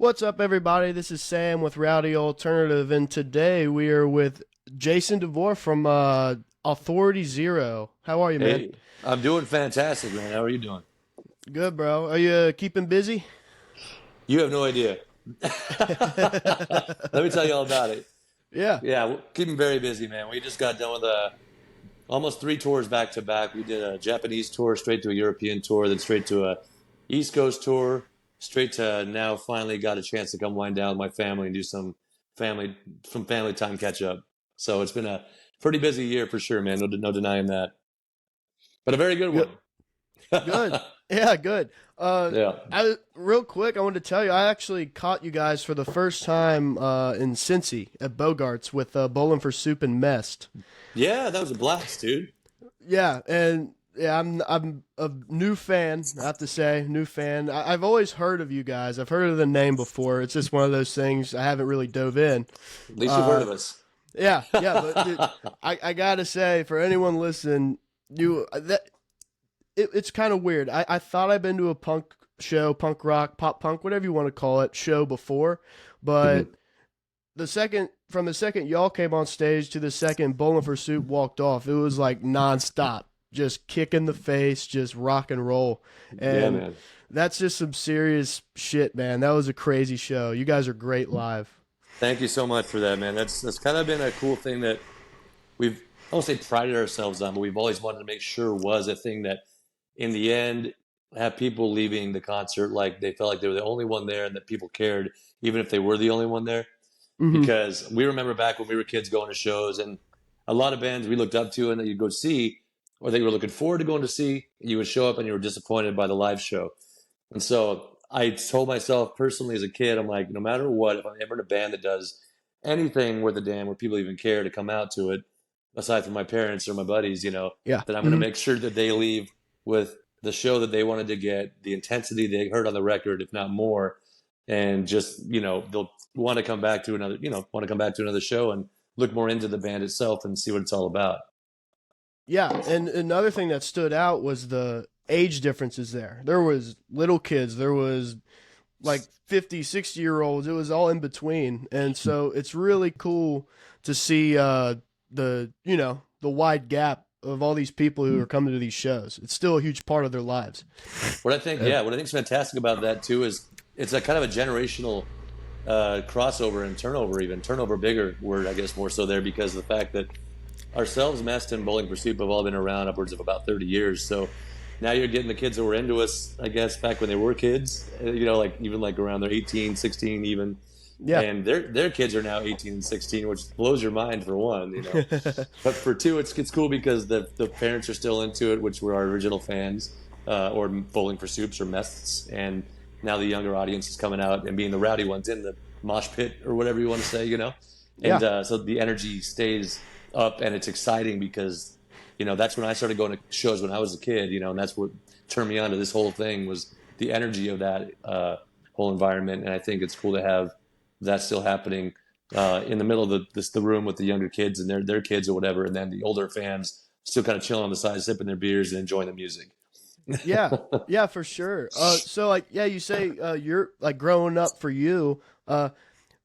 What's up, everybody? This is Sam with Rowdy Alternative, and today we are with Jason DeVore from Authority Zero. How are you, man? Hey, I'm doing fantastic, man. How are you doing? Good, bro. Are you keeping busy? You have no idea. Let me tell you all about it. Yeah. Yeah, we're keeping very busy, man. We just got done with almost three tours back to back. We did a Japanese tour, straight to a European tour, then straight to a East Coast tour, straight to now finally got a chance to come wind down with my family and do family family time catch up. So it's been a pretty busy year for sure, man. No denying that, but a very good Good. one. Good. Yeah, good. Yeah. Real quick, I wanted to tell you, I actually caught you guys for the first time in Cincy at Bogart's with Bowling for Soup and Mest. Yeah, that was a blast, dude. Yeah, and yeah, I'm a new fan. I have to say, new fan. I've always heard of you guys. I've heard of the name before. It's just one of those things I haven't really dove in. At least you've heard Uh, of us. yeah, but dude, I gotta say, for anyone listening, it's kind of weird. I thought I'd been to a punk show, punk rock, pop punk, whatever you want to call it, show before, but Mhm. the second y'all came on stage to the second Bowling for Soup walked off, it was like nonstop, just kick in the face, just rock and roll, Yeah, and man. that's just some serious shit, man. That was a crazy show. You guys are great live. Thank you so much for that, man. That's kind of been a cool thing that we've I won't say prided ourselves on, but we've always wanted to make sure was a thing that in the end have people leaving the concert like they felt like they were the only one there and that people cared, even if they were the only one there. Hmm. Because we remember back when we were kids going to shows and a lot of bands we looked up to and that you'd go see or that you were looking forward to going to see, you would show up and you were disappointed by the live show. And so I told myself personally as a kid, I'm like, no matter what, if I'm ever in a band that does anything worth a damn, where people even care to come out to it, aside from my parents or my buddies, Yeah. that I'm going to Hmm. make sure that they leave with the show that they wanted to get, the intensity they heard on the record, if not more, and just, they'll want to come back to another show and look more into the band itself and see what it's all about. Yeah, and another thing that stood out was the age differences there. There was little kids, there was like 50, 60 year olds. It was all in between. And so it's really cool to see the wide gap of all these people who are coming to these shows. It's still a huge part of their lives. Uh, What I think is fantastic about that too is it's a kind of a generational crossover and turnover, even turnover, bigger word, I guess, more so there because of the fact that ourselves, Mest and Bowling for Soup have all been around upwards of about 30 years. So now you're getting the kids that were into us, I guess, back when they were kids, like even like around their 18, 16 even. yeah. And their kids are now 18 and 16, which blows your mind for one. But for two, it's cool because the parents are still into it, which were our original fans, or Bowling for Soups or Mests. And now the younger audience is coming out and being the rowdy ones in the mosh pit or whatever you want to say. And yeah. so the energy stays up and it's exciting because that's when I started going to shows when I was a kid, and that's what turned me on to this whole thing was the energy of that whole environment. And I think it's cool to have that still happening in the middle of the room with the younger kids and their kids or whatever, and then the older fans still kind of chilling on the side, sipping their beers and enjoying the music. Yeah. Yeah, for sure. So like yeah, you say you're like growing up for you,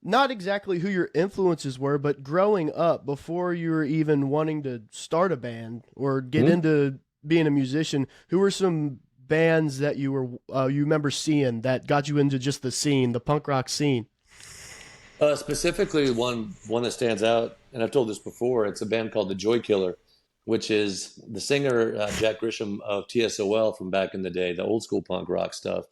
not exactly who your influences were, but growing up before you were even wanting to start a band or get Mhm. into being a musician, who were some bands that you remember seeing that got you into just the scene, the punk rock scene? Specifically, one that stands out, and I've told this before. It's a band called the Joy Killer, which is the singer Jack Grisham of TSOL from back in the day, the old school punk rock stuff.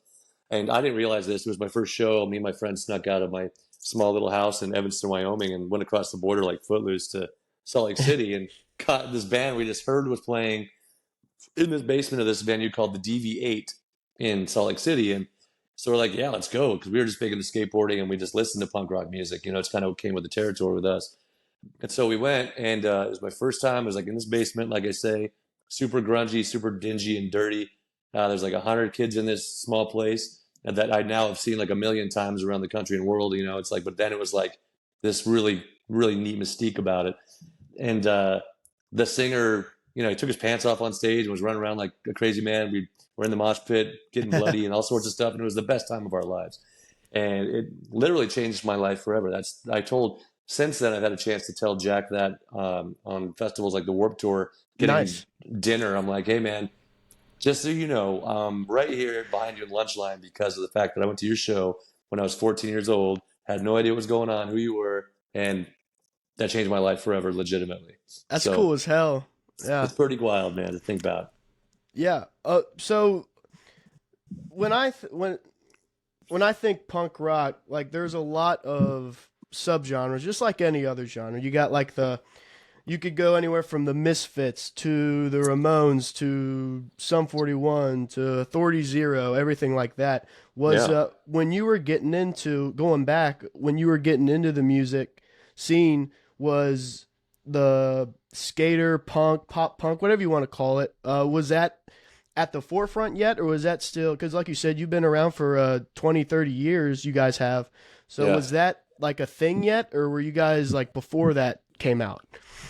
And I didn't realize this. It was my first show. Me and my friends snuck out of my small little house in Evanston, Wyoming, and went across the border like footloose to Salt Lake City and caught this band we just heard was playing in this basement of this venue called the DV8 in Salt Lake City. And so we're like, yeah, let's go. Because we were just big into skateboarding and we just listened to punk rock music. It's kind of came with the territory with us. And so we went, and it was my first time. It was like in this basement, like I say, super grungy, super dingy and dirty. There's like 100 kids in this small place and that I now have seen like a million times around the country and world. It's like, but then it was like this really, really neat mystique about it. And the singer, he took his pants off on stage and was running around like a crazy man. We were in the mosh pit, getting bloody and all sorts of stuff, and it was the best time of our lives. and it literally changed my life forever. Since then I've had a chance to tell Jack that on festivals like the Warped Tour, getting Nice. dinner. I'm like, hey man, just so you know, right here behind you in lunch line because of the fact that I went to your show when I was 14 years old, had no idea what was going on, who you were, and that changed my life forever, legitimately. That's So cool as hell. Yeah. it's pretty wild, man, to think about. Yeah. So when I th- when I think punk rock, like there's a lot of subgenres, just like any other genre. You got like you could go anywhere from the Misfits to the Ramones to Sum 41 to Authority Zero, everything like that. Was Yeah. when you were getting into going back when you were getting into the music scene, was the skater punk, pop punk, whatever you want to call it, was that at the forefront yet, or was that still, because like you said, you've been around for 20, 30 years, you guys have. So Yeah. was that like a thing yet, or were you guys like before that came out?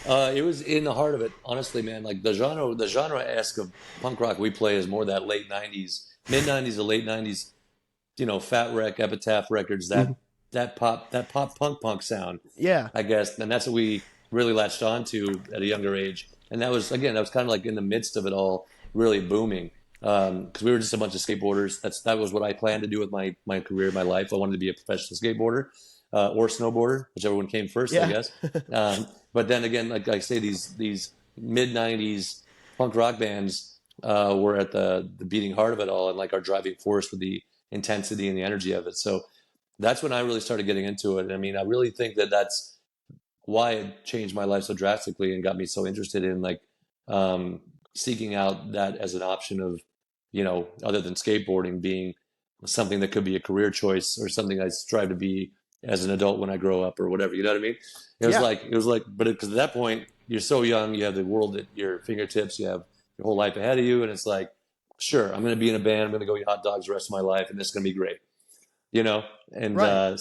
It was in the heart of it, honestly, man. Like the genre-esque of punk rock we play is more that late '90s, mid '90s to late '90s. Fat Wreck, Epitaph Records, Mhm. that pop punk sound, Yeah. I guess, and that's what we really latched on to at a younger age. And that was kind of like in the midst of it all, really booming. Because we were just a bunch of skateboarders. That was what I planned to do with my career, my life. I wanted to be a professional skateboarder or snowboarder, whichever one came first, I Yeah. guess. But then again, like I say, these mid '90s punk rock bands were at the beating heart of it all, and like our driving force with the intensity and the energy of it. So that's when I really started getting into it. I mean, I really think that that's why it changed my life so drastically and got me so interested in like um, seeking out that as an option of, other than skateboarding being something that could be a career choice or something I strive to be as an adult when I grow up or whatever. You know what I mean? Yeah. But because at that point you're so young, you have the world at your fingertips, you have your whole life ahead of you, and it's like, sure, I'm going to be in a band, I'm going to go eat hot dogs the rest of my life, and this is going to be great, you know. And Right.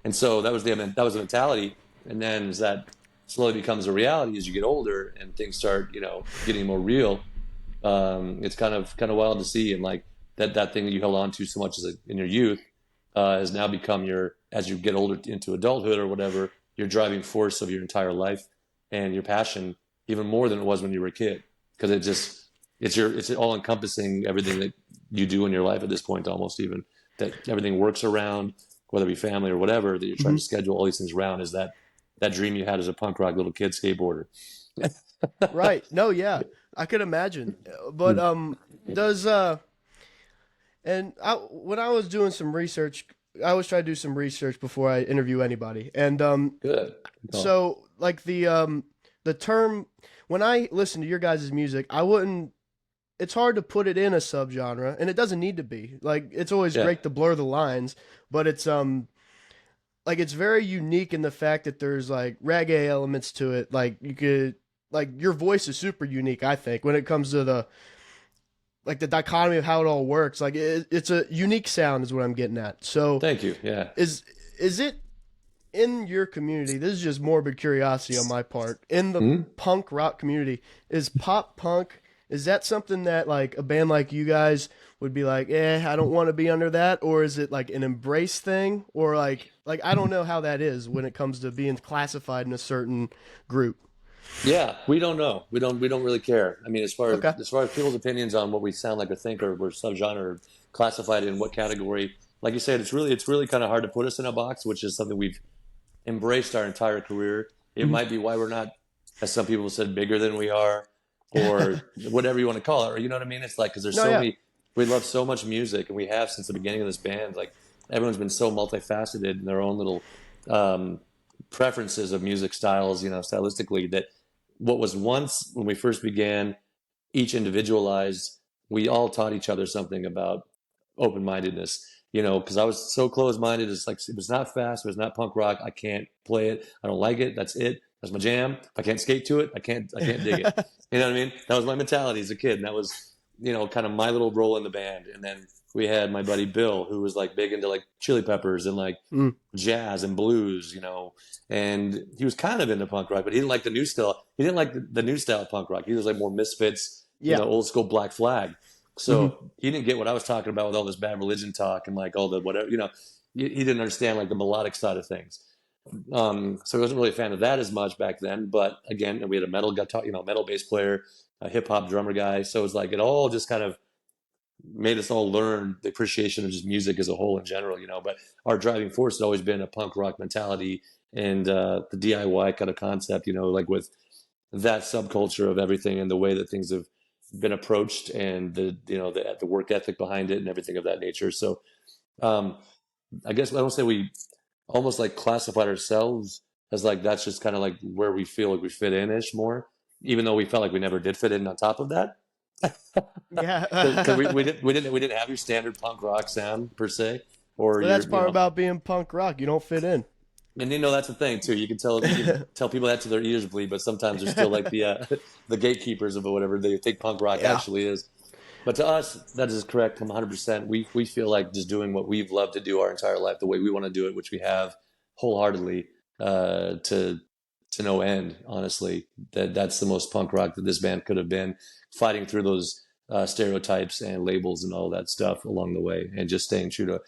and so that was the mentality. And then as that slowly becomes a reality as you get older and things start, getting more real, it's kind of wild to see. And like that thing that you held on to so much in your youth has now become as you get older into adulthood or whatever, your driving force of your entire life and your passion, even more than it was when you were a kid, because it's all encompassing everything that you do in your life at this point, almost even that everything works around, whether it be family or whatever, that you're trying Hmm. to schedule all these things around. Is that dream you had as a punk rock little kid skateboarder? Right. No, yeah, I could imagine. But does when I was doing some research, I always try to do some research before I interview anybody. And Good. Oh, so like the term, when I listen to your guys' music, I wouldn't, it's hard to put it in a subgenre, and it doesn't need to be. Like it's always yeah. great to blur the lines, but it's like it's very unique in the fact that there's like reggae elements to it. Like you could, like your voice is super unique, I think, when it comes to the dichotomy of how it all works. Like it's a unique sound is what I'm getting at. So Thank you. Yeah. is is it in your community? This is just morbid curiosity on my part. In the Mhm. punk rock community, is pop punk, is that something that like a band like you guys would be like, I don't want to be under that, or is it like an embrace thing, or like I don't know how that is when it comes to being classified in a certain group. Yeah, we don't know. We don't really care. I mean, Okay. as far as people's opinions on what we sound like or think or we're subgenre or classified in what category, like you said, it's really kind of hard to put us in a box, which is something we've embraced our entire career. It Mhm. might be why we're not, as some people said, bigger than we are, or whatever you want to call it. Or you know what I mean? It's like because No, yeah. we love so much music, and we have since the beginning of this band. Like everyone's been so multifaceted in their own little um, preferences of music styles, stylistically, that what was once when we first began, each individualized, we all taught each other something about open-mindedness. Because I was so closed-minded. It's like it was not fast, it was not punk rock. I can't play it. I don't like it. That's it. That's my jam. If I can't skate to it, I can't dig it. You know what I mean? That was my mentality as a kid, and that was kind of my little role in the band. And then we had my buddy Bill, who was like big into like Chili Peppers and like Mm. jazz and blues, and he was kind of into punk rock, but he didn't like the new style. He didn't like the new style of punk rock. He was like more Misfits, Yeah. old school Black Flag. Hmm. So he didn't get what I was talking about with all this bad religion talk and like all the whatever, he didn't understand like the melodic side of things. So I wasn't really a fan of that as much back then. But again, we had a metal guitar, metal bass player, a hip hop drummer guy. So it was like it all just kind of made us all learn the appreciation of just music as a whole in general, But our driving force had always been a punk rock mentality and the DIY kind of concept, like with that subculture of everything and the way that things have been approached and the work ethic behind it and everything of that nature. So um, I guess I don't say we almost like classified ourselves as like that's just kind of like where we feel like we fit in ish more, even though we felt like we never did fit in on top of that. Because Yeah. we didn't have your standard punk rock sound per se, or But that's part about being punk rock. You don't fit in. and that's the thing too. You can tell people that to their ears bleed, but sometimes they're still like the the gatekeepers of whatever they think punk rock Yeah. actually is. But to us, that is correct. 100%. We feel like just doing what we've loved to do our entire life, the way we want to do it, which we have wholeheartedly to no end. Honestly, that's the most punk rock that this band could have been, fighting through those stereotypes and labels and all that stuff along the way, and just staying true to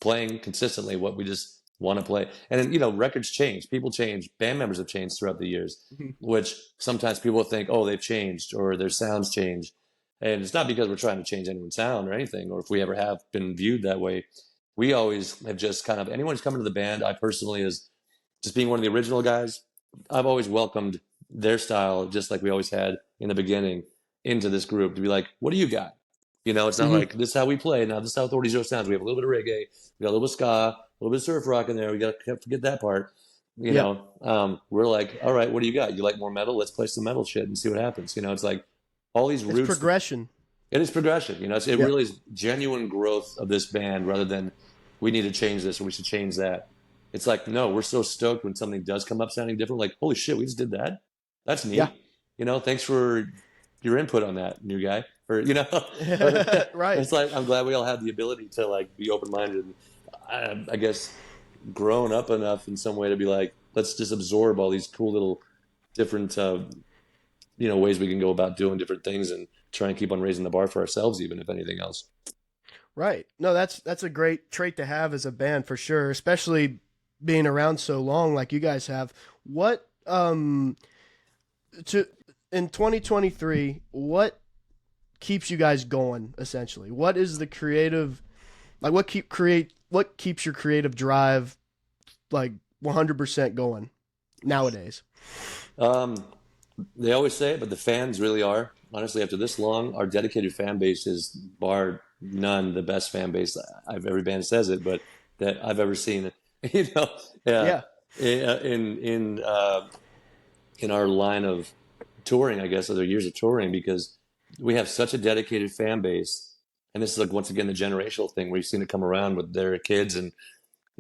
playing consistently what we just want to play. And then, records change, people change, band members have changed throughout the years, Mhm. which sometimes people think, oh, they've changed or their sounds change. And it's not because we're trying to change anyone's sound or anything, or if we ever have been viewed that way. We always have just kind of, anyone who's coming to the band, I personally, as just being one of the original guys, I've always welcomed their style, just like we always had in the beginning, into this group to be like, what do you got? It's not Mhm. like this is how we play. Now, this is how Authority Zero sounds. We have a little bit of reggae, we got a little bit of ska, a little bit of surf rock in there. We got to forget that part. Yep. We're like, all right, what do you got? You like more metal? Let's play some metal shit and see what happens. It's like all these It's roots. progression. It is progression. It Yep. really is genuine growth of this band rather than we need to change this or we should change that. It's like, no, we're so stoked when something does come up sounding different. Like, holy shit, we just did that. That's Yeah. neat. Thanks for your input on that, new guy. Or, Right. it's like, I'm glad we all have the ability to like be open minded and I guess grown up enough in some way to be like, let's just absorb all these cool little different ways we can go about doing different things and try and keep on raising the bar for ourselves, even if anything else. Right. No, that's a great trait to have as a band for sure, especially being around so long like you guys have. What to in 2023, what keeps you guys going essentially? What is the creative like what keeps your creative drive like 100% going nowadays? Um, they always say it, but the fans really are. Honestly, after this long, our dedicated fan base is bar none the best fan base. Every band says it, but that I've ever seen. You know, yeah, Yeah. in our line of touring, I guess, other years of touring, because we have such a dedicated fan base, and this is like once again the generational thing. We've seen it come around with their kids and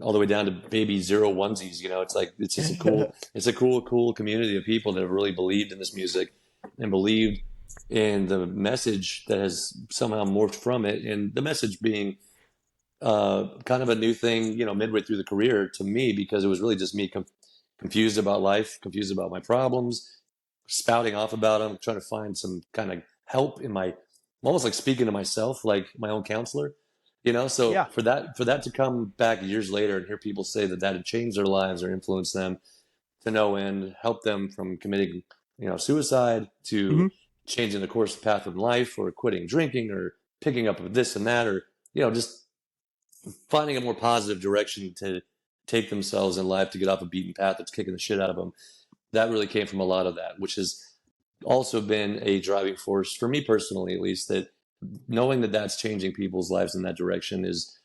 all the way down to baby zero onesies. It's like it's just cool community of people that have really believed in this music and believed in the message that has somehow morphed from it, and the message being kind of a new thing, midway through the career to me, because it was really just me confused about life, confused about my problems, spouting off about them, trying to find some kind of help in my, almost like speaking to myself, like my own counselor. So Yeah. for that to come back years later and hear people say that had changed their lives or influenced them to no end, help them from committing, suicide to Mhm. changing the course path of life or quitting drinking or picking up this and that, or just finding a more positive direction to take themselves in life, to get off a beaten path that's kicking the shit out of them. That really came from a lot of that, which has also been a driving force for me personally, at least, that knowing that that's changing people's lives in that direction is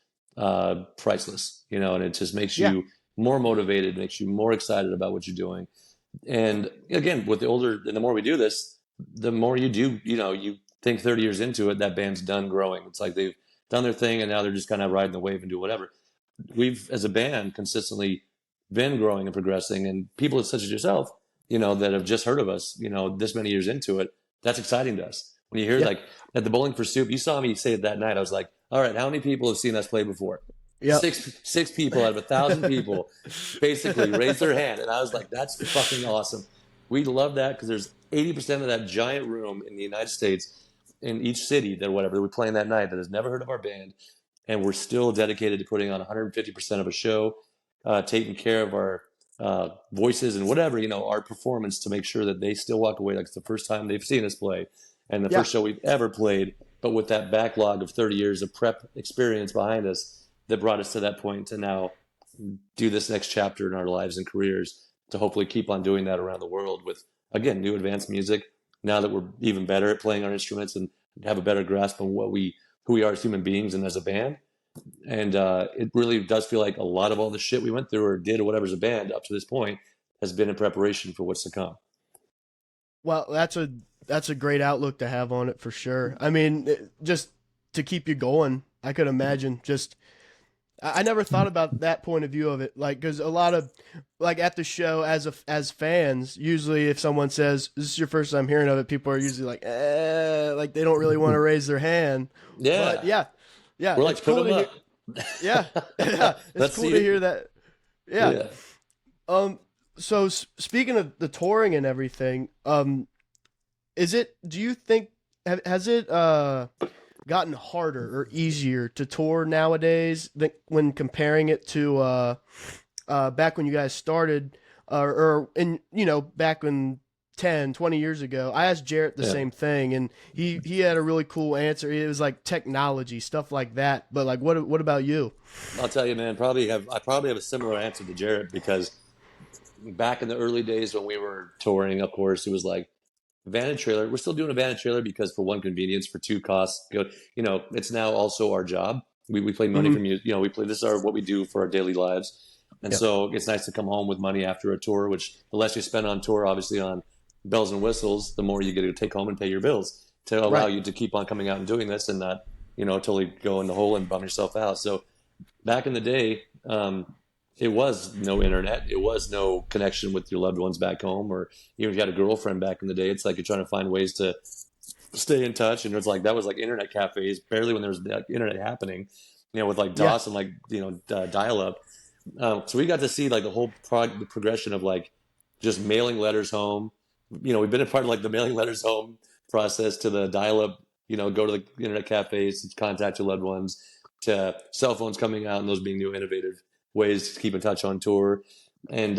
priceless, and it just makes Yeah. you more motivated, makes you more excited about what you're doing. And again, with the older and the more we do this, the more you do, you think 30 years into it, that band's done growing. It's like they've done their thing and now they're just kind of riding the wave and do whatever. We've, as a band, consistently been growing and progressing, and people such as yourself, that have just heard of us, this many years into it, that's exciting to us. When you hear Yeah. like at the Bowling for Soup, you saw me say it that night. I was like, all right, how many people have seen us play before? Yep. Six people out of 1,000 people basically raised their hand, and I was like, that's fucking awesome. We love that because there's 80% of that giant room in the United States in each city that whatever we're playing that night that has never heard of our band, and we're still dedicated to putting on 150% of a show, taking care of our voices and whatever, our performance to make sure that they still walk away like it's the first time they've seen us play and the Yeah. first show we've ever played, but with that backlog of 30 years of prep experience behind us that brought us to that point to now do this next chapter in our lives and careers to hopefully keep on doing that around the world with, again, new advanced music. Now that we're even better at playing our instruments and have a better grasp on who we are as human beings and as a band. And it really does feel like a lot of all the shit we went through or did or whatever as a band up to this point has been in preparation for what's to come. Well, that's a great outlook to have on it for sure. I mean, just to keep you going, I could imagine just I never thought about that point of view of it. Like, because a lot of, like, at the show as fans, usually if someone says this is your first time hearing of it, people are usually like they don't really want to raise their hand. Yeah. But yeah, We're like, it's put cool them to up. hear. Yeah, it's Let's cool see to it. hear that. Yeah. So speaking of the touring and everything, do you think, has it gotten harder or easier to tour nowadays than when comparing it to back when you guys started, or in, back when 10, 20 years ago? I asked Jarrett the same thing, and he had a really cool answer. It was like technology, stuff like that. But like, what about you? I'll tell you, man, I probably have a similar answer to Jarrett because back in the early days when we were touring, of course, it was like van and trailer. We're still doing a van and trailer because for one, convenience, for two, costs. It's now also our job. We play money Mhm. from you. We play, this is what we do for our daily lives. And Yep. so it's nice to come home with money after a tour, which the less you spend on tour, obviously on bells and whistles, the more you get to take home and pay your bills to allow Right. you to keep on coming out and doing this and not, totally go in the hole and bum yourself out. So back in the day, it was no internet. It was no connection with your loved ones back home, or even if you had a girlfriend back in the day, it's like you're trying to find ways to stay in touch. And it's like that was like internet cafes, barely when there was like internet happening, with like Yeah. DOS and like dial up. So we got to see like the progression of like just mailing letters home. We've been a part of like the mailing letters home process to the dial up. Go to the internet cafes to contact your loved ones, to cell phones coming out and those being new innovative ways to keep in touch on tour. And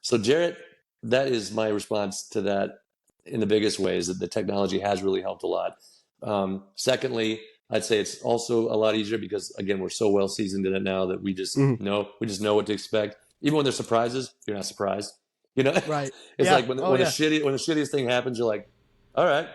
so Jarrett, that is my response to that in the biggest ways, that the technology has really helped a lot. Secondly, I'd say it's also a lot easier because again, we're so well seasoned in it now that we just Mhm. know what to expect. Even when there's surprises, you're not surprised. Right. It's Yeah. like when Oh the yeah. shittiest thing happens, you're like, all right,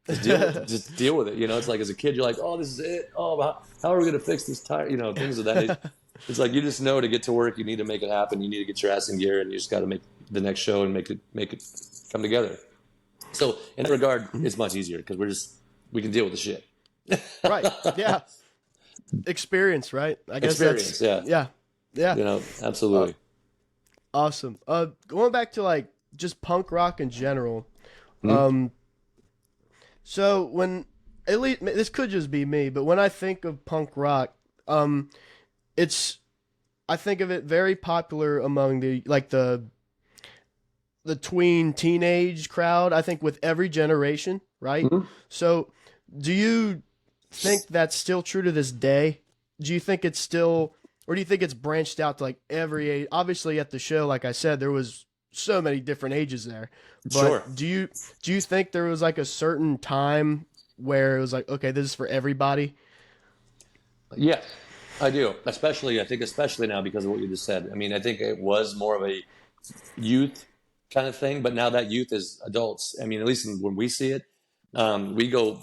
just deal with it. It's like as a kid, you're like, oh, this is it. Oh, how are we gonna fix this tire? Things of that nature. It's like you just know to get to work, you need to make it happen. You need to get your ass in gear, and you just got to make the next show and make it come together. So in that regard, it's much easier because we can deal with the shit. Right. Yeah. Experience, right? I guess Experience, yeah. Yeah. Absolutely. Awesome. Going back to like just punk rock in general. Mhm. So when, at least this could just be me, but when I think of punk rock, it's I think of it very popular among the tween teenage crowd. I think with every generation, right? Mhm. So do you think that's still true to this day? Do you think it's still, or do you think it's branched out to like every age? Obviously, at the show, like I said, there was so many different ages there. But Sure. do you think there was like a certain time where it was like, okay, this is for everybody? Yes, I do. I think especially now because of what you just said. I mean, I think it was more of a youth kind of thing, but now that youth is adults. I mean, at least when we see it, we go,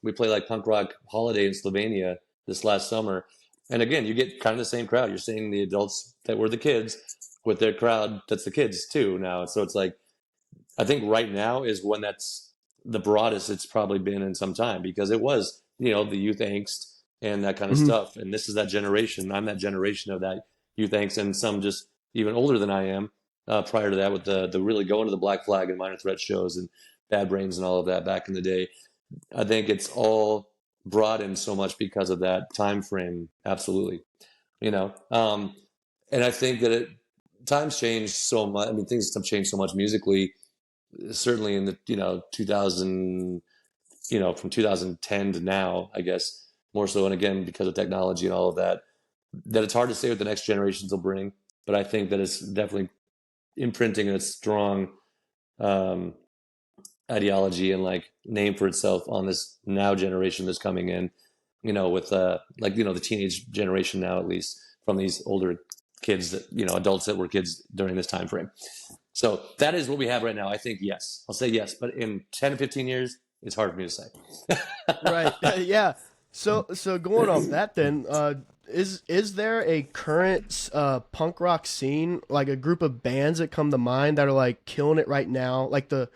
we play like punk rock holiday in Slovenia this last summer. And again, you get kind of the same crowd. You're seeing the adults that were the kids with their crowd that's the kids too now. So it's like, I think right now is when that's the broadest it's probably been in some time because it was, the youth angst and that kind of Hmm. stuff. And this is that generation. I'm that generation of that youth angst, and some just even older than I am. Prior to that, with the really going to the Black Flag and Minor Threat shows and Bad Brains and all of that back in the day, I think it's all broadened so much because of that time frame. Absolutely, and I think that times changed so much. I mean, things have changed so much musically certainly in the 2010s from 2010 to now, I guess more so. And again, because of technology and all of that, that it's hard to say what the next generations will bring. But I think that it's definitely imprinting a strong um, ideology and like name for itself on this now generation that's coming in, with the teenage generation now, at least from these older kids that, adults that were kids during this time frame. So that is what we have right now. I think yes, I'll say yes, but in 10 to 15 years, it's hard for me to say. Right. Yeah. So going off that then, is there a current punk rock scene, like a group of bands that come to mind that are like killing it right now, like the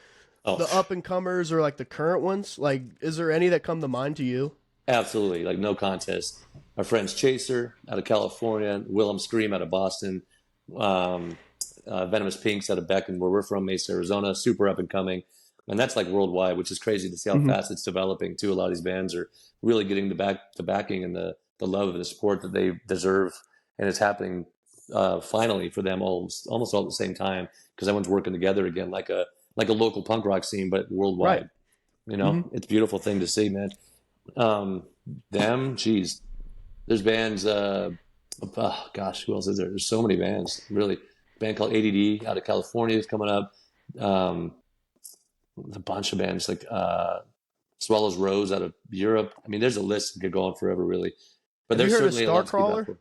up and comers or like the current ones? Like, is there any that come to mind to you? Absolutely, like no contest. Our friends Chaser out of California, Willem Scream out of Boston, um, Venomous Pinks out of Beacon, where we're from, Mesa, Arizona, super up and coming. And that's like worldwide, which is crazy to see how fast it's developing too. A lot of these bands are really getting the backing and the love and the support that they deserve, and it's happening finally for them almost all at the same time, because everyone's working together again, like a local punk rock scene, but Right. worldwide. It's a beautiful thing to see, man. Geez, there's bands. Oh gosh, who else is there? There's so many bands. Really, a band called ADD out of California is coming up. A bunch of bands like Swallows Rose out of Europe. I mean, there's a list that could go on forever, really. But Have you there's heard of certainly a lot to keep up Starcrawler? with.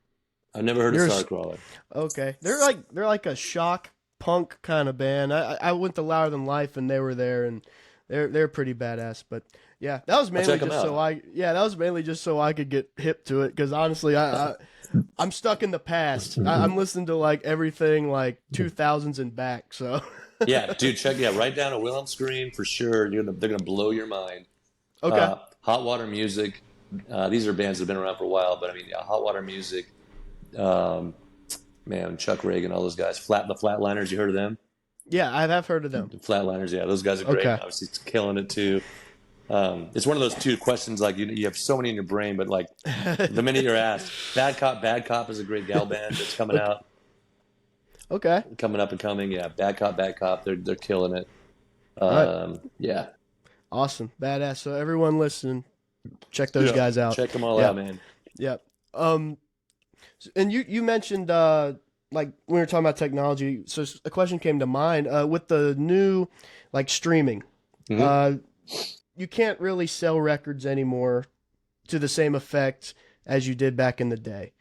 I've never heard of Starcrawler. Okay, they're like a shock punk kind of band. I went to Louder Than Life and they were there, and they're pretty badass. But yeah, that was mainly just so I could get hip to it, because honestly I'm stuck in the past. I'm listening to like everything like 2000s and back. So Yeah, dude, write down a Wilhelm Scream for sure. They're gonna blow your mind. okay, Hot Water Music. These are bands that have been around for a while, but I mean, yeah, Hot Water Music. Um, Man, Chuck Reagan, all those guys. The Flatliners, you heard of them? yeah, I have heard of them. The Flatliners, yeah, those guys are great. Okay. Obviously, it's killing it too. It's one of those two questions, like you have so many in your brain, but like the minute you're asked, Bad Cop is a great gal band that's coming out, Okay, coming up and coming. Yeah, Bad Cop, they're killing it. right. Yeah, Awesome, badass. So everyone listening, check those guys out. check them all Yeah. out, man. Yeah. And you mentioned like when we were talking about technology, so a question came to mind with the new like streaming. Mhm. You can't really sell records anymore to the same effect as you did back in the day.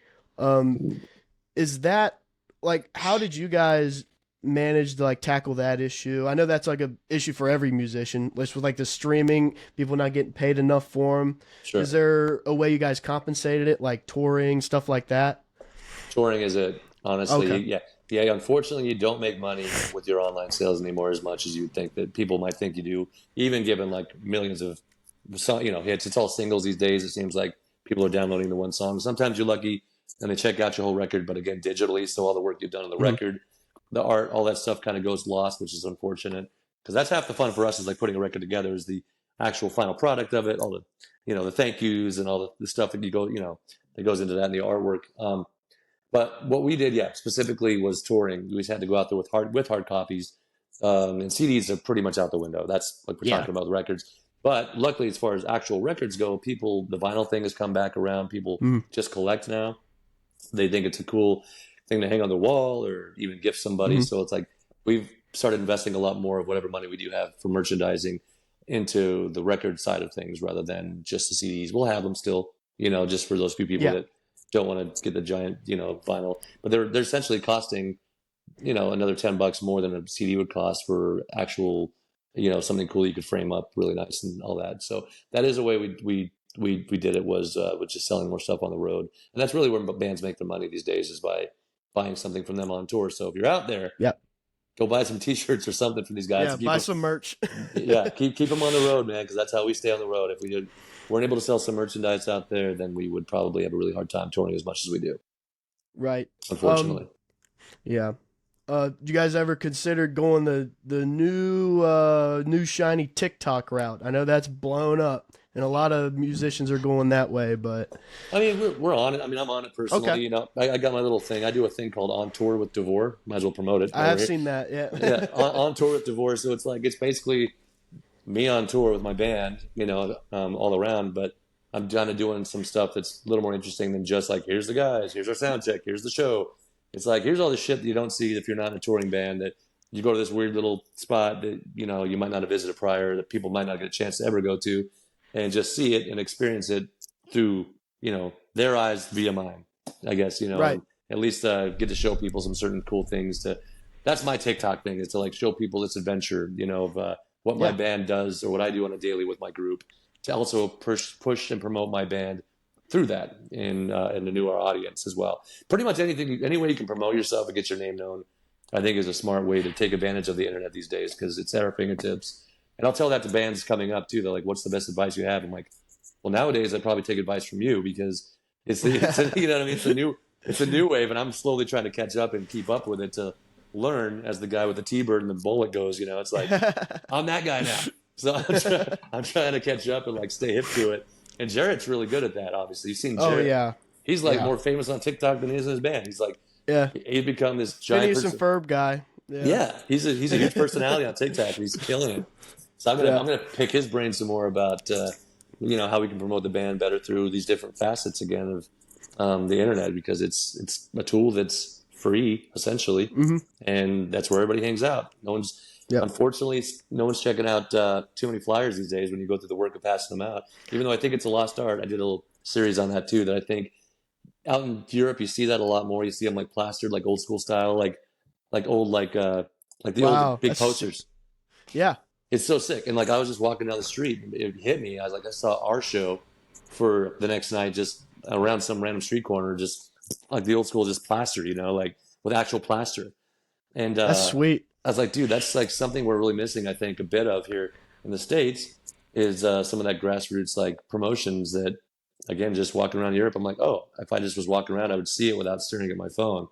Is that like, how did you guys manage to like tackle that issue? I know that's like a issue for every musician, with like the streaming, people not getting paid enough for them. Sure. Is there a way you guys compensated it, like touring, stuff like that? Touring is it, honestly. Okay. Yeah. Unfortunately, you don't make money with your online sales anymore as much as you would think that people might think you do. Even given like millions of hits, it's all singles these days. It seems like people are downloading the one song. Sometimes you're lucky and they check out your whole record, but again, digitally. So all the work you've done on the record, the art, all that stuff kind of goes lost, which is unfortunate, because that's half the fun for us, is like putting a record together, is the actual final product of it, all the thank yous and all the stuff that that goes into that, and the artwork. But what we did, specifically was touring. We just had to go out there with hard copies, and CDs are pretty much out the window. That's like we're talking about the records. But luckily, as far as actual records go, the vinyl thing has come back around. People just collect now. They think it's a cool thing to hang on the wall or even gift somebody. So it's like we've started investing a lot more of whatever money we do have for merchandising into the record side of things rather than just the CDs. We'll have them still, just for those few people that don't want to get the giant, vinyl. But they're essentially costing, another $10 more than a CD would cost for actual, something cool you could frame up really nice and all that. So that is a way we did it, was just selling more stuff on the road. And that's really where bands make their money these days, is by buying something from them on tour. So if you're out there, go buy some T-shirts or something from these guys. Yeah, buy some merch. keep them on the road, man, because that's how we stay on the road. If we weren't able to sell some merchandise out there, then we would probably have a really hard time touring as much as we do. Right. Unfortunately. Yeah. Do you guys ever consider going the new shiny TikTok route? I know that's blown up, and a lot of musicians are going that way. But I mean, we're on it. I mean, I'm on it personally. Okay. I got my little thing. I do a thing called On Tour with DeVore. Might as well promote it. I have seen that. Yeah. On Tour with DeVore. So it's basically me on tour with my band, all around, but I'm kind of doing some stuff that's a little more interesting than just like, here's the guys, here's our sound check, here's the show. It's like, here's all the shit that you don't see if you're not in a touring band, that you go to this weird little spot that, you might not have visited prior, that people might not get a chance to ever go to, and just see it and experience it through, their eyes via mine, I guess, Right. and at least get to show people some certain cool things that's my TikTok thing, is to like show people this adventure, of what my Yeah. band does or what I do on a daily with my group, to also push and promote my band through that and the newer audience as well. Pretty much any way you can promote yourself and get your name known, I think is a smart way to take advantage of the internet these days, because it's at our fingertips. And I'll tell that to bands coming up too. They're like, "What's the best advice you have?" I'm like, "Well, nowadays I'd probably take advice from you, because you know what I mean? It's a new wave, and I'm slowly trying to catch up and keep up with it to learn as the guy with the T-bird and the bullet goes. It's like I'm that guy now, so I'm trying to catch up and like stay hip to it. And Jarrett's really good at that. Obviously, you've seen Oh Jarrett. yeah. He's like Yeah. more famous on TikTok than he is in his band. He's like Yeah. he's become this giant Phineas and person. Ferb guy. Yeah. Yeah, he's a huge personality on TikTok. And he's killing it. So I'm gonna pick his brain some more about how we can promote the band better through these different facets again of the internet, because it's a tool that's free essentially, Mm-hmm. and that's where everybody hangs out. Yep. Unfortunately, no one's checking out too many flyers these days when you go through the work of passing them out. Even though I think it's a lost art, I did a little series on that too. That I think out in Europe you see that a lot more. You see them like plastered, like old school style, like old like the Wow. old big That's posters. Yeah. It's so sick. And like I was just walking down the street, and it hit me. I was like, I saw our show for the next night just around some random street corner, just like the old school, just plastered, like with actual plaster. And That's sweet. I was like, dude, that's like something we're really missing, I think, a bit of here in the States, is some of that grassroots like promotions that, again, just walking around Europe, I'm like, oh, if I just was walking around, I would see it without staring at my phone.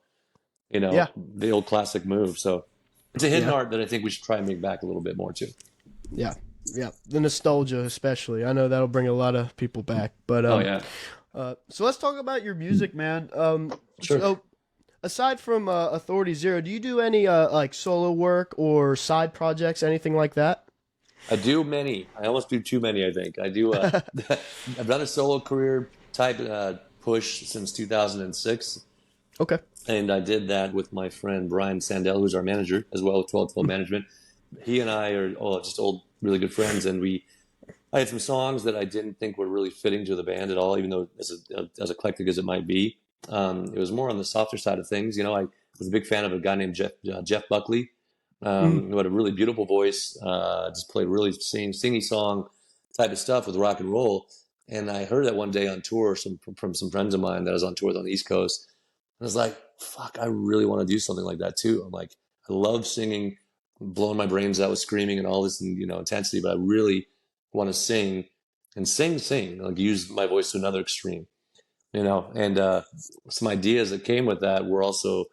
Yeah. The old classic move. So it's a hidden Yeah. art that I think we should try and make back a little bit more too. Yeah. Yeah. The nostalgia, especially. I know that'll bring a lot of people back. But Oh yeah. so let's talk about your music, man. Sure. So aside from Authority Zero, do you do any like solo work or side projects, anything like that? I do many. I almost do too many, I think. I do. I've done a solo career type push since 2006. Okay. And I did that with my friend Brian Sandell, who's our manager as well with 1212 Management. He and I are just old, really good friends. And I had some songs that I didn't think were really fitting to the band at all, even though as eclectic as it might be. It was more on the softer side of things. I was a big fan of a guy named Jeff Buckley, who had a really beautiful voice, just played really singy song type of stuff with rock and roll. And I heard that one day on tour from some friends of mine that I was on tour with on the East Coast. And I was like, fuck, I really want to do something like that too. I'm like, I love singing, blowing my brains out with screaming and all this intensity, but I really want to sing, like use my voice to another extreme, and some ideas that came with that were also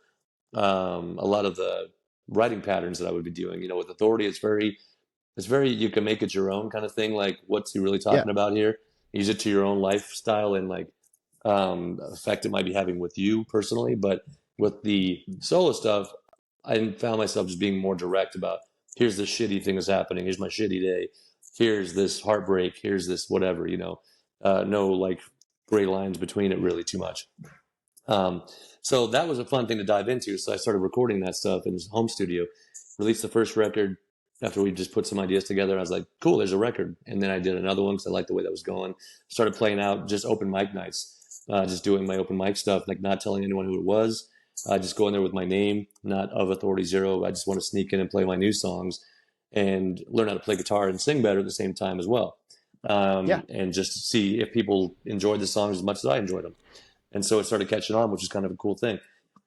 a lot of the writing patterns that I would be doing. With Authority, it's very you can make it your own kind of thing. Like, what's he really Yeah. talking about here? Use it to your own lifestyle and like effect it might be having with you personally. But with the solo stuff, I found myself just being more direct about, here's this shitty thing that's happening. Here's my shitty day. Here's this heartbreak. Here's this whatever, no like gray lines between it really too much. So that was a fun thing to dive into. So I started recording that stuff in his home studio, released the first record after we just put some ideas together. I was like, cool, there's a record. And then I did another one because I liked the way that was going. Started playing out just open mic nights, just doing my open mic stuff, like not telling anyone who it was. Just go in there with my name, not of Authority Zero. I just want to sneak in and play my new songs and learn how to play guitar and sing better at the same time as well. And just see if people enjoyed the songs as much as I enjoyed them. And so it started catching on, which is kind of a cool thing.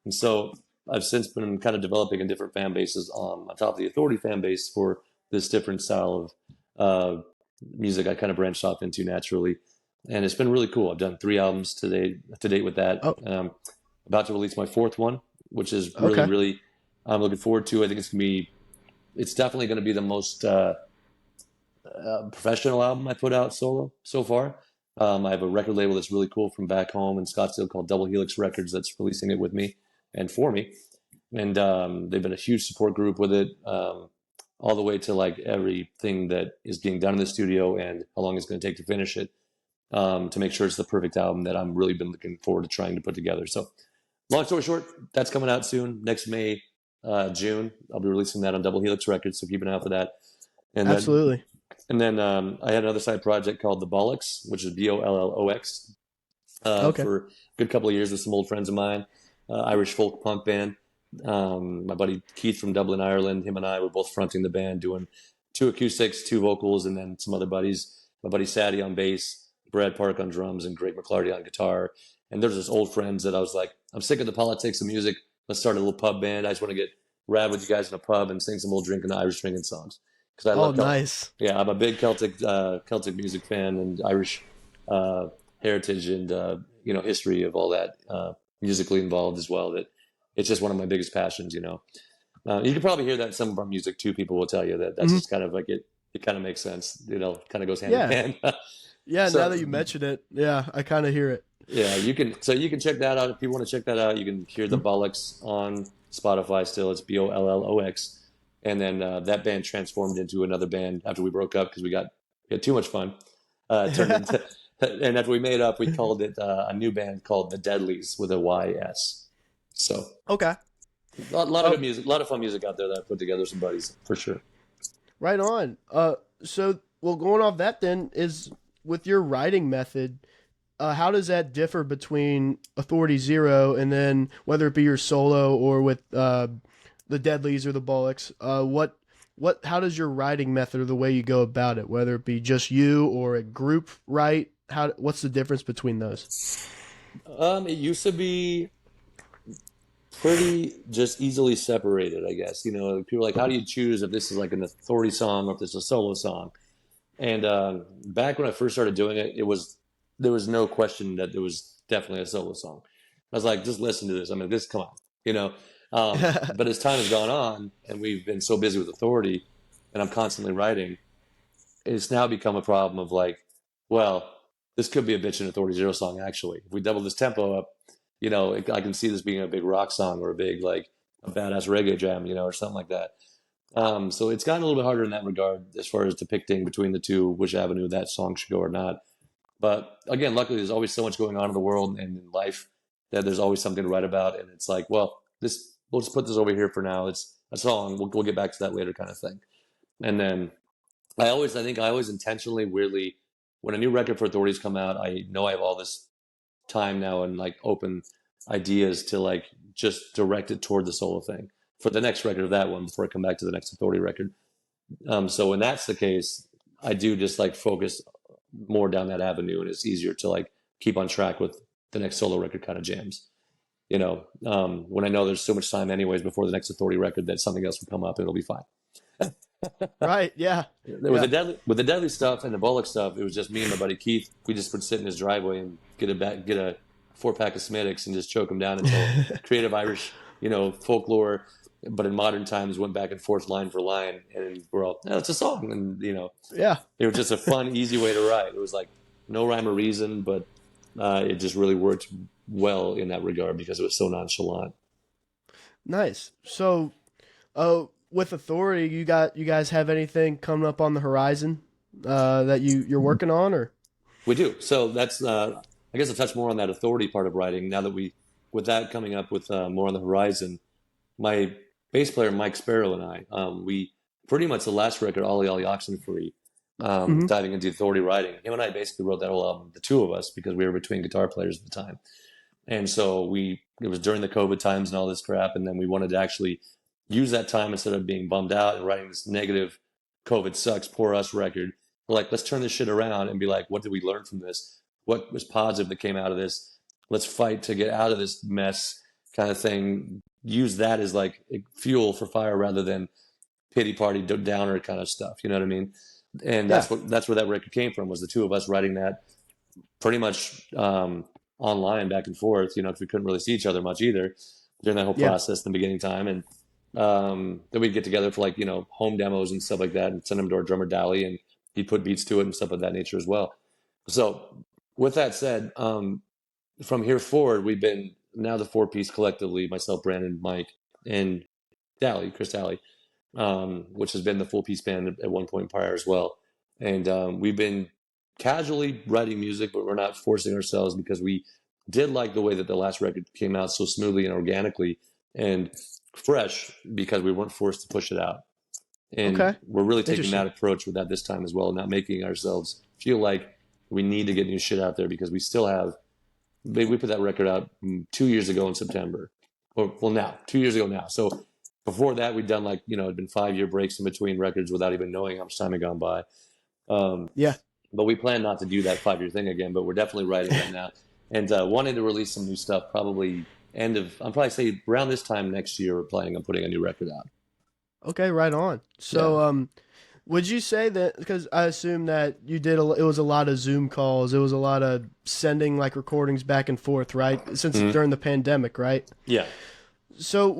And so I've since been kind of developing in different fan bases on top of the Authority fan base for this different style of music I kind of branched off into naturally. And it's been really cool. I've done 3 albums to date with that. Oh. About to release my 4th one, which is really, Okay. really, I'm looking forward to. I think it's definitely going to be the most professional album I put out solo so far. I have a record label that's really cool from back home in Scottsdale called Double Helix Records that's releasing it with me and for me. And they've been a huge support group with it. all the way to like everything that is being done in the studio and how long it's going to take to finish it, to make sure it's the perfect album that I'm really been looking forward to trying to put together. So long story short, that's coming out soon, next May, June. I'll be releasing that on Double Helix Records, so keep an eye out for that. And then, Absolutely. and then I had another side project called The Bollocks, which is Bollox, Okay. for a good couple of years with some old friends of mine, Irish folk punk band. My buddy Keith from Dublin, Ireland, him and I were both fronting the band, doing 2 acoustics, 2 vocals, and then some other buddies. My buddy Sadie on bass, Brad Park on drums, and Greg McClarty on guitar. And there's this old friends that I was like, I'm sick of the politics of music. Let's start a little pub band. I just want to get rad with you guys in a pub and sing some old drinking Irish drinking songs. Because I Oh, love nice. yeah, I'm a big Celtic music fan and Irish heritage and history of all that musically involved as well. That it's just one of my biggest passions. You can probably hear that in some of our music too. People will tell you that that's Mhm. just kind of like it. It kind of makes sense. Kind of goes hand Yeah. in hand. Yeah. So Now that you mention it, yeah, I kind of hear it. yeah, you can. So you can check that out if you want to check that out. You can hear the Bollocks on Spotify still. It's Bollox, and then that band transformed into another band after we broke up because we had too much fun. Turned into, and after we made up, we called it a new band called the Deadlies with a YS. So Okay. a lot of Oh, good music, a lot of fun music out there that I put together with some buddies for sure. right on. So well, going off that then is with your writing method. How does that differ between Authority Zero and then whether it be your solo or with the Deadlies or the Bollocks? How does your writing method or the way you go about it, whether it be just you or a group write, what's the difference between those? It used to be pretty just easily separated, I guess. People are like, how do you choose if this is like an Authority song or if this is a solo song? And back when I first started doing it, there was no question that it was definitely a solo song. I was like, just listen to this. I mean, come on, you know. But as time has gone on, and we've been so busy with Authority, and I'm constantly writing, it's now become a problem of like, well, this could be a Bitch and Authority Zero song actually. If we double this tempo up, I can see this being a big rock song or a big like a badass reggae jam, or something like that. So it's gotten a little bit harder in that regard as far as depicting between the two which avenue that song should go or not. But again, luckily, there's always so much going on in the world and in life that there's always something to write about. And it's like, well, we'll just put this over here for now. It's a song. We'll get back to that later, kind of thing. And then I think I always intentionally, weirdly, when a new record for Authorities come out, I know I have all this time now and like open ideas to like just direct it toward the solo thing for the next record of that one before I come back to the next Authority record. So when that's the case, I do just like focus more down that avenue, and it's easier to like keep on track with the next solo record kind of jams. When I know there's so much time anyways before the next Authority record that something else will come up and it'll be fine. Right. Yeah. With the deadly stuff and the Bullock stuff, it was just me and my buddy Keith. We just would sit in his driveway and get a 4-pack of Smittix and just choke them down until creative Irish, folklore, but in modern times went back and forth line for line, and we're all, it's a song, and Yeah. it was just a fun, easy way to write. It was like no rhyme or reason, but it just really worked well in that regard because it was so nonchalant. Nice. So, with Authority, you guys have anything coming up on the horizon that you're working on, or? We do. So that's, I guess I'll touch more on that Authority part of writing now that with that coming up with more on the horizon. My bass player, Mike Sparrow, and I, we pretty much the last record, Ollie Ollie Oxenfree, Mm-hmm. diving into Authority writing. Him and I basically wrote that whole album, the two of us, because we were between guitar players at the time. And so it was during the COVID times and all this crap. And then we wanted to actually use that time instead of being bummed out and writing this negative COVID sucks, poor us record. We're like, let's turn this shit around and be like, what did we learn from this? What was positive that came out of this? Let's fight to get out of this mess kind of thing. Use that as like fuel for fire rather than pity party downer kind of stuff. You know what I mean? And Yeah. that's where that record came from, was the two of us writing that pretty much online back and forth, because we couldn't really see each other much either during that whole Yeah. process in the beginning time. And then we'd get together for like, home demos and stuff like that and send them to our drummer Dally, and he'd put beats to it and stuff of that nature as well. So with that said, from here forward, we've been now the 4-piece collectively, myself, Brandon, Mike, and Chris Dally. which has been the full piece band at one point prior as well. And we've been casually writing music, but we're not forcing ourselves because we did like the way that the last record came out so smoothly and organically and fresh because we weren't forced to push it out. And Okay. we're really taking that Interesting. approach with that this time as well, not making ourselves feel like we need to get new shit out there because we still have. We put that record out 2 years ago in September, or well now 2 years ago now. So before that, we'd done like it'd been 5 year breaks in between records without even knowing how much time had gone by. Um, Yeah. but we plan not to do that 5 year thing again. But we're definitely writing right now and wanting to release some new stuff. Probably I'll probably say around this time next year. We're planning on putting a new record out. Okay, right on. Yeah. So, would you say that because I assume that you did it was a lot of Zoom calls, it was a lot of sending like recordings back and forth, right? Since Mhm. during the pandemic, right? Yeah. So,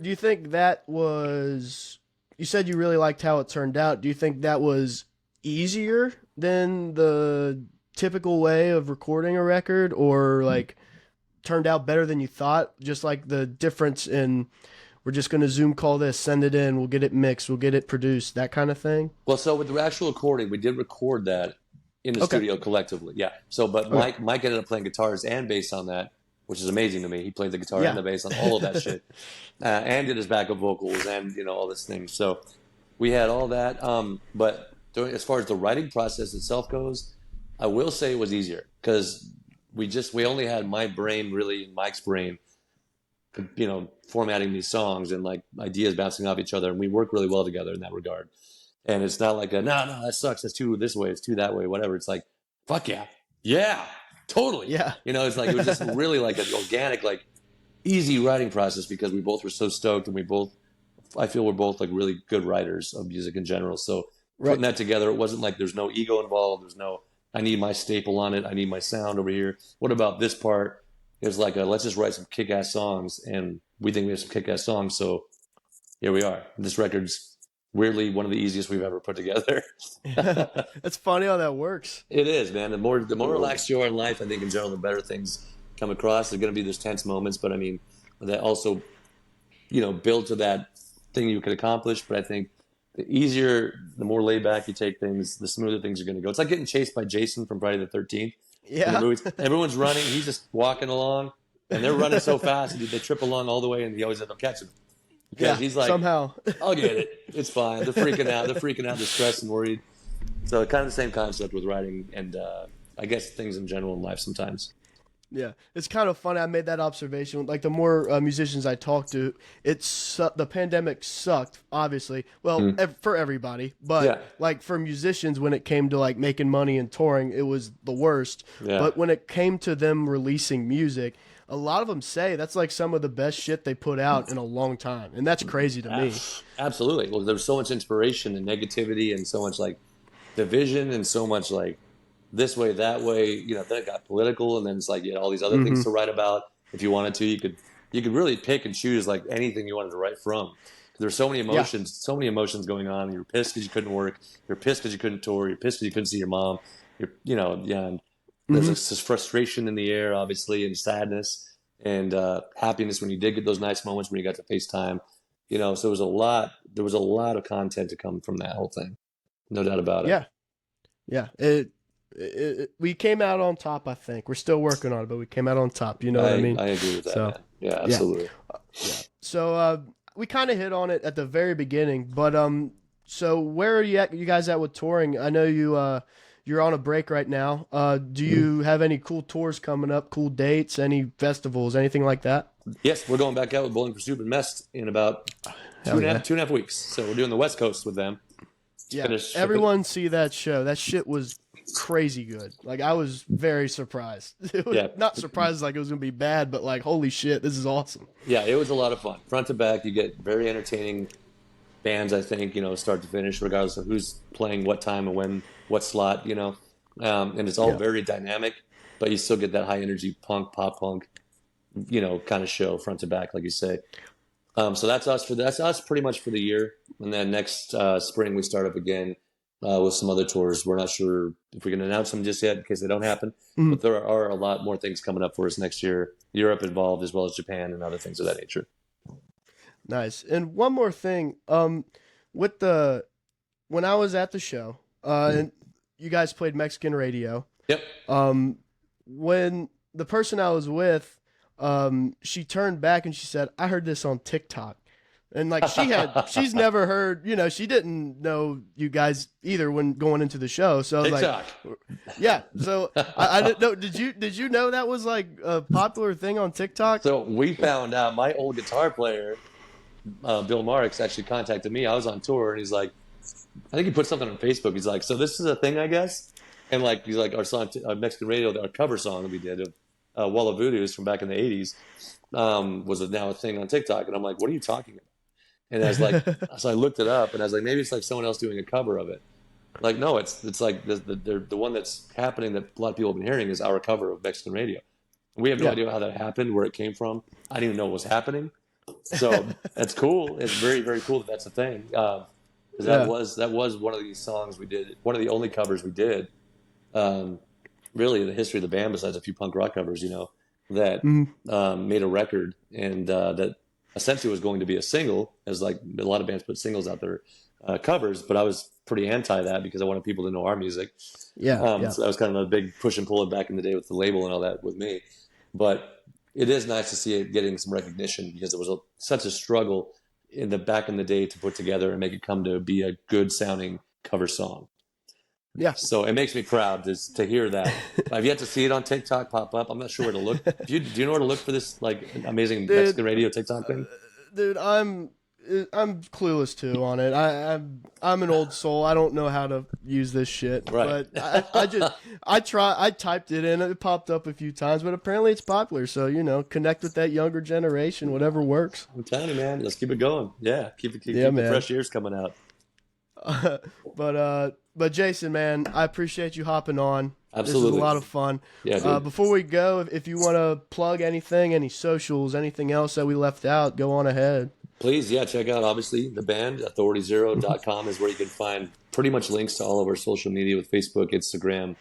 do you think that was you said you really liked how it turned out. Do you think that was easier than the typical way of recording a record or like turned out better than you thought? Just like the difference in we're just going to Zoom call this, send it in, we'll get it mixed, we'll get it produced, that kind of thing. Well, so with the actual recording, we did record that in the Okay. studio collectively. Yeah. So, but Okay. Mike ended up playing guitars and bass on that, which is amazing to me. He played the guitar and Yeah. the bass on all of that shit, and did his backup vocals and all this thing. So we had all that. But as far as the writing process itself goes, I will say it was easier because we only had my brain really and Mike's brain, formatting these songs and like ideas bouncing off each other, and we work really well together in that regard. And it's not like no, that sucks. That's too this way. It's too that way. Whatever. It's like, fuck yeah, yeah, totally. Yeah. It's like it was just really like an organic, like easy writing process because we both were so stoked, and I feel we're both like really good writers of music in general. So Right. putting that together, it wasn't like there's no ego involved. There's no I need my staple on it. I need my sound over here. What about this part? It was like let's just write some kick-ass songs, and we think we have some kick-ass songs. So here we are. This record's weirdly one of the easiest we've ever put together. It's funny how that works. It is, man. The more relaxed you are in life, I think in general, the better things come across. There's going to be those tense moments, but I mean, that also, build to that thing you can accomplish. But I think the easier, the more laid back you take things, the smoother things are going to go. It's like getting chased by Jason from Friday the 13th in the Yeah. movies. Everyone's running, he's just walking along, and they're running so fast, and they trip along all the way, and he always ends up catching them. Because Yeah. he's like, Somehow. I'll get it. It's fine. They're freaking out. They're stressed and worried. So kind of the same concept with writing and I guess things in general in life sometimes. Yeah, it's kind of funny. I made that observation. Like the more musicians I talked to, the pandemic sucked. Obviously, well, Mm. for everybody, but Yeah. like for musicians, when it came to like making money and touring, it was the worst. Yeah. But when it came to them releasing music, a lot of them say that's like some of the best shit they put out in a long time, and that's crazy to me. Absolutely. Well, there's so much inspiration and negativity and so much like division and so much like this way, that way, then it got political and then it's like you had all these other Hmm. things to write about. If you wanted to, you could really pick and choose like anything you wanted to write from. There's Yeah. so many emotions going on. You're pissed because you couldn't work. You're pissed because you couldn't tour. You're pissed because you couldn't see your mom. Yeah. And there's Hmm. this frustration in the air, obviously, and sadness and happiness when you did get those nice moments when you got to FaceTime. So there was a lot of content to come from that whole thing. No doubt about it. Yeah. Yeah. We came out on top. I think we're still working on it, but we came out on top. You know what I mean? I agree with that, So man. Yeah, yeah. absolutely. So we kind of hit on it at the very beginning, but so where are you guys at with touring? I know you're on a break right now. Do you have any cool tours coming up? Cool dates? Any festivals? Anything like that? Yes, we're going back out with Bowling for Soup and Mest in about Hell yeah. 2.5 weeks. So we're doing the West Coast with them. Yeah. Finish- Everyone see that show. That shit was crazy good. Like I was very surprised. It was Yeah. not surprised like it was gonna be bad, but like holy shit, this is awesome. Yeah, it was a lot of fun. Front to back, you get very entertaining bands, I think, start to finish, regardless of who's playing what time and when, what slot, and it's all Yeah. very dynamic, but you still get that high energy punk, pop punk, kind of show front to back, like you say. So that's us pretty much for the year. And then next spring, we start up again with some other tours. We're not sure if we can announce them just yet in case they don't happen, Mhm. but there are a lot more things coming up for us next year. Europe involved as well as Japan and other things of that nature. Nice. And one more thing. with when I was at the show, and you guys played Mexican radio. Yep. When the person I was with, she turned back and she said, "I heard this on TikTok." And like she's never heard, she didn't know you guys either when going into the show. So I was TikTok. like, yeah. So I didn't know. Did you know that was like a popular thing on TikTok? So we found out my old guitar player, Bill Marks, actually contacted me. I was on tour, and he's like, I think he put something on Facebook. He's like, so this is a thing, I guess. And like, he's like, our song, Mexican Radio, our cover song that we did of Wall of Voodoo's from back in the 80s, was now a thing on TikTok. And I'm like, what are you talking about? And I was like, so I looked it up, and I was like, maybe it's like someone else doing a cover of it. Like, no, it's like the one that's happening that a lot of people have been hearing is our cover of Mexican Radio. We have no idea how that happened, where it came from. I didn't even know what was happening. So that's cool. It's very, very cool that that's a thing. Because that was one of these songs we did, one of the only covers we did, really in the history of the band, besides a few punk rock covers, that made a record, and that essentially was going to be a single, as like a lot of bands put singles out there, covers, but I was pretty anti that because I wanted people to know our music. So that was kind of a big push and pull back in the day with the label and all that with me. But it is nice to see it getting some recognition, because it was such a struggle back in the day to put together and make it come to be a good sounding cover song. Yeah. So it makes me proud to hear that. I've yet to see it on TikTok pop up. I'm not sure where to look. Do you know where to look for this like amazing Mexican Radio TikTok thing? Dude, I'm clueless too on it. I'm an old soul. I don't know how to use this shit. Right. But I typed it in. It popped up a few times, but apparently it's popular. So connect with that younger generation. Whatever works. I'm telling you, man. Let's keep it going. Yeah, keep the fresh ears coming out. But Jason, man, I appreciate you hopping on. Absolutely. This is a lot of fun. Yeah, dude. Before we go, if you want to plug anything, any socials, anything else that we left out, go on ahead. Please, check out, obviously, the band. AuthorityZero.com is where you can find pretty much links to all of our social media with Facebook, Instagram.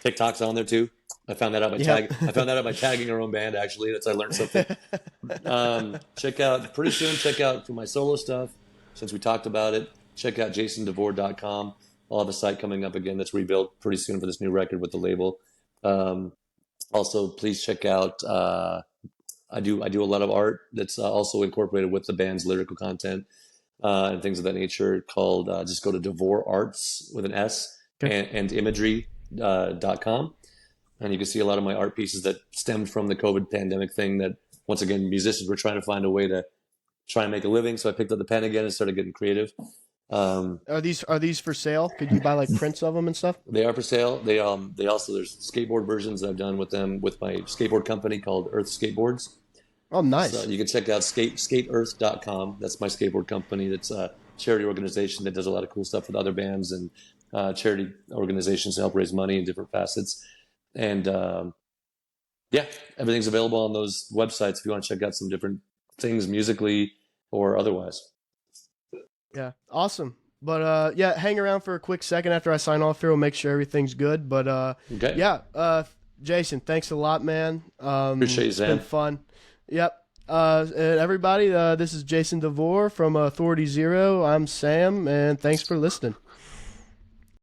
TikTok's on there, too. I found that out by tagging our own band, actually. That's how I learned something. Pretty soon, check out for my solo stuff, since we talked about it. Check out JasonDeVore.com. I'll have a site coming up again that's rebuilt pretty soon for this new record with the label. Also, please check out. I do a lot of art that's also incorporated with the band's lyrical content and things of that nature. Called just go to DeVore Arts with an S and imagery.com, and you can see a lot of my art pieces that stemmed from the COVID pandemic thing. That once again, musicians were trying to find a way to try and make a living, so I picked up the pen again and started getting creative. Are these for sale? Could you buy like prints of them and stuff? They are for sale. They also, there's skateboard versions that I've done with them with my skateboard company called Earth Skateboards. Oh, nice. So you can check out skateearth.com. That's my skateboard company. That's a charity organization that does a lot of cool stuff with other bands and charity organizations to help raise money in different facets. And everything's available on those websites if you want to check out some different things musically or otherwise. Yeah, awesome. But hang around for a quick second after I sign off here. We'll make sure everything's good. But Jason, thanks a lot, man. Appreciate you, Sam. It's been fun. Yep. And everybody, this is Jason DeVore from Authority Zero. I'm Sam, and thanks for listening.